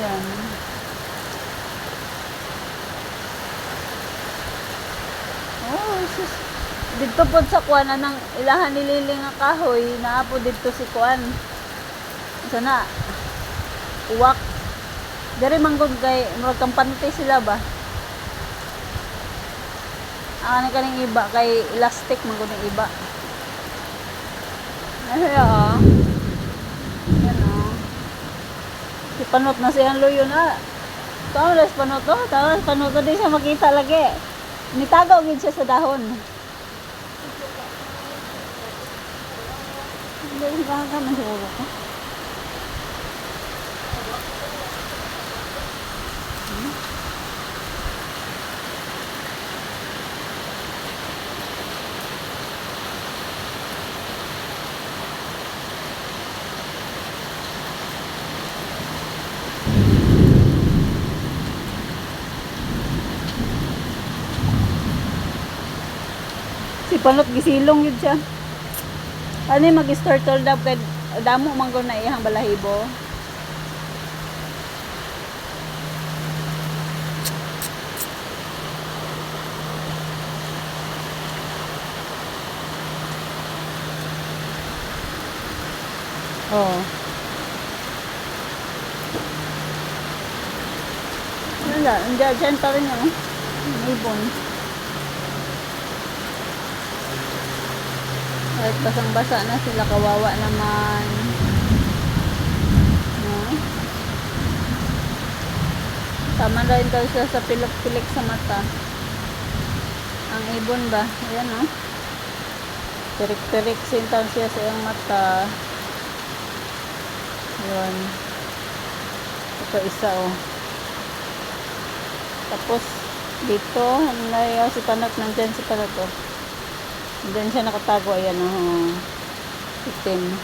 Ayan. Oh, sus. Dito po sa kuan anang ilahan nililing nga kahoy naa po dito si kuan. Sana uwak. Dere manggod kay murag kampante sila ba? Ang kaning iba kay elastic manggod ng iba. Ay oh. Yan oh. Si panot na siyang luyo na. Tapos panot to, tapos panot di siya makita lagi. Nitagaw gid siya sa dahon. Hindi ba ka man siguro ko? Si panot gisilong yun siya. Ano yung mag-start hold up kay damo manggo na iyang balahibo. Oh. Wala, dyan pa rin yung ibon. Kahit basang-basa na sila, kawawa naman. No? Tama na rin daw siya sa pilok-pilik sa mata. Ang ibon ba? Ayan o. Pirik-pirik sintaw siya sa iyong mata. Ayan. Ito isa o. Tapos dito, nayaw si Panot, nandyan si Panot o. Diyan siya nakatago, ayan o. Itim.